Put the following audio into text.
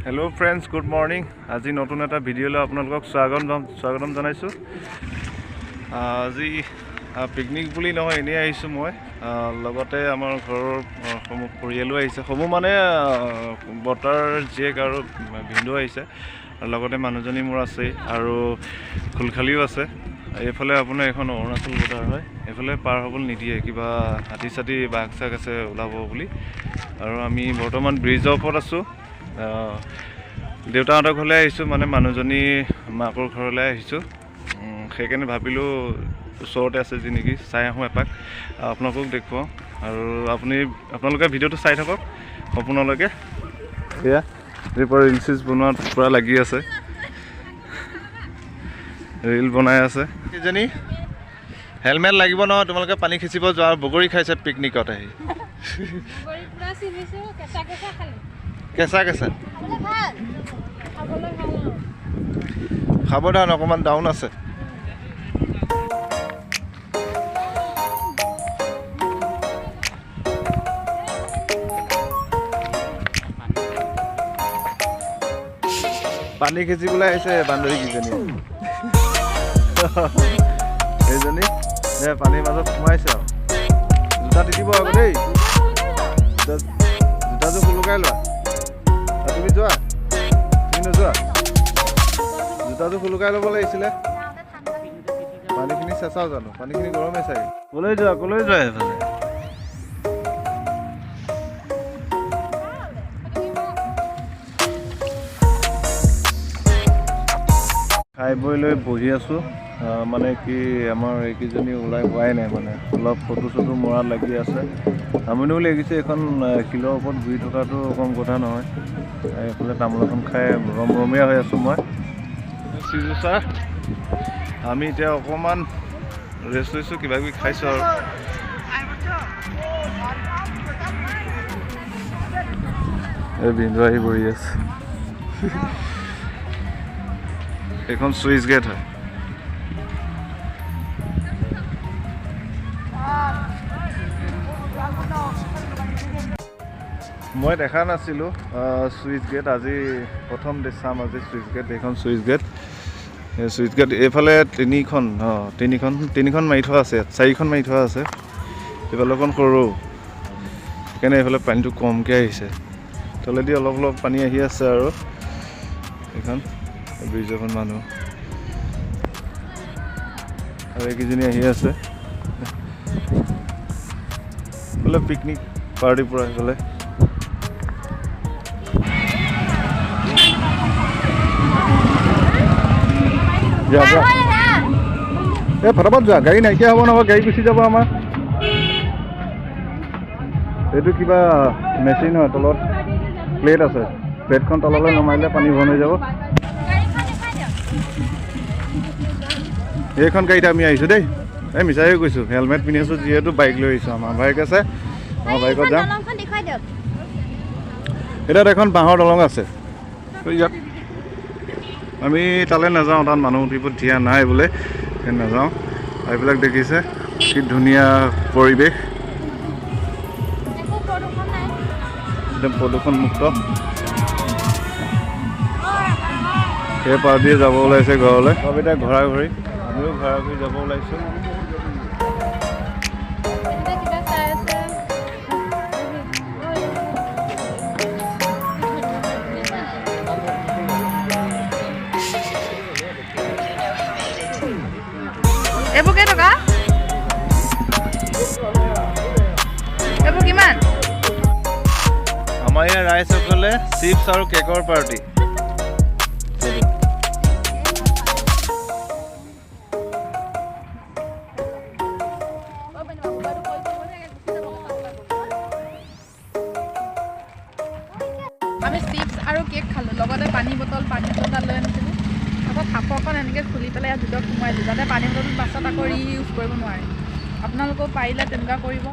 Hello friends, good morning. আজি নতুন এটা ভিডিঅ'লৈ আপোনালোকক স্বাগতম জনাইছো। আজি পিকনিক বুলি নহয় এনে আহিছো মই। লগতে আমাৰ ঘৰৰ পৰিয়ালো আহিছে। সমূহ মানে বটাৰ জেক আৰু ভিন্দু আহিছে। আৰু লগতে মানুহজনী মোৰ আছে আৰু খুলখালিও আছে। এইফালে আপোনাৰ এখন অৰুণাচল বৰ্ডাৰ হয়। এইফালে পাৰ হ'বলৈ নিদিয়ে কিবা হাতী বাঘ চাক আছে ওলাব বুলি। আৰু আমি বৰ্তমান ব্ৰিজৰ ওপৰত আছো। দেউতাহঁতৰ ঘৰলৈ আহিছোঁ মানে মানুহজনী মাকৰ ঘৰলৈ আহিছোঁ সেইকাৰণে ভাবিলোঁ ওচৰতে আছে যি নেকি চাই আহোঁ এপাক আপোনালোকক দেখুৱাওঁ আৰু আপোনালোকে ভিডিঅ'টো চাই থাকক সম্পূৰ্ণলৈকে এয়া ৰিল চিজ বনোৱাত পূৰা লাগি আছে ৰিল বনাই আছে কিজনী হেলমেট লাগিব নহয় তোমালোকে পানী খিচিব যোৱা বগৰী খাইছে পিকনিকত আহি কেঁচা সাৱধান অকণমান ডাউন আছে পানী খিচিবলৈ আহিছে বান্দৰী কিজনী এইজনী পানীৰ মাজত সোমাইছে আৰু জোতা তিতিব আকৌ দেই জোতাযোৰ খুলুকাই লোৱা তুমি যোৱা তুমি নোযোৱা জোতাযোৰ খুলুকাই ল'ব লাগিছিলে পানীখিনি চেঁচাও জানো পানীখিনি গৰমে চাগে কলৈ যোৱা এইফালে খাই বৈ লৈ বহি আছোঁ মানে কি আমাৰ এইকেইজনী ওলাই হোৱাই নাই মানে অলপ ফটো চটো মৰাত লাগি আছে আমনিও লাগিছে এখন শিলৰ ওপৰত ঘূৰি থকাটো কম কথা নহয় এইফালে তামোল এখন খাই ৰমৰমীয়া হৈ আছোঁ মই চিজোচা আমি এতিয়া অকণমান ৰেষ্ট লৈছোঁ কিবা কিবি খাইছোঁ আৰু এই বিন্দু আহি বহি আছে এইখন চুইচ গেট হয় মই দেখা নাছিলোঁ চুইচ গেট আজি প্ৰথম চাম আজি চুইচ গেট এইখন চুইচ গেট এইফালে তিনিখন মাৰি থোৱা আছে 4খন মাৰি থোৱা আছে এইফালে অকণ সৰু সেইকাৰণে এইফালে পানীটো কমকৈ আহিছে তলেদি অলপ পানী আহি আছে আৰু এইখন ব্ৰিজ এখন মানুহ আৰু এইকেইজনী আহি আছে বোলে পিকনিক পাৰ্টিৰ পৰা সেইফালে এই ফটাফট যোৱা গাড়ী নাইকিয়া হ'ব নহয় গাড়ী গুচি যাব আমাৰ এইটো কিবা মেচিন হয় তলত প্লেট আছে প্লেটখন তললৈ নমাৰিলে পানী বন্ধ হৈ যাব এইখন গাড়ীত আমি আহিছোঁ দেই এই মিছাই কৈছোঁ হেলমেট পিন্ধি আছোঁ যিহেতু বাইক লৈ আহিছোঁ আমাৰ বাইক আছে আমাৰ বাইকত যাম এটাত এখন বাঁহৰ দলং আছে ইয়াত আমি তালৈ নাযাওঁ তাত মানুহ উঠিব দিয়া নাই বোলে নাযাওঁ এইবিলাক দেখিছে কি ধুনীয়া পৰিৱেশ একদম প্ৰদূষণমুক্ত সেই পাৰ্টিয়ে যাব ওলাইছে ঘৰলৈ চব এতিয়া ঘৰা ঘৰি আমিও ঘৰা ঘৰি যাব ওলাইছোঁ এইবোৰ কেইটকা এইবোৰ কিমান আমাৰ ইয়াৰ ৰাইজসকলে চিপছ আৰু কেকৰ পাৰ্টি আমি চিপছ আৰু কেক খালোঁ লগতে পানী বটল লৈ আনিছিলোঁ আকৌ খাপৰখন এনেকৈ খুলি পেলাই ইয়াত ভিতৰত সোমোৱাইছোঁ যাতে পানী বটলটো পাছত আকৌ ৰিইউজ কৰিব নোৱাৰে আপোনালোকেও পাৰিলে তেনেকুৱা কৰিব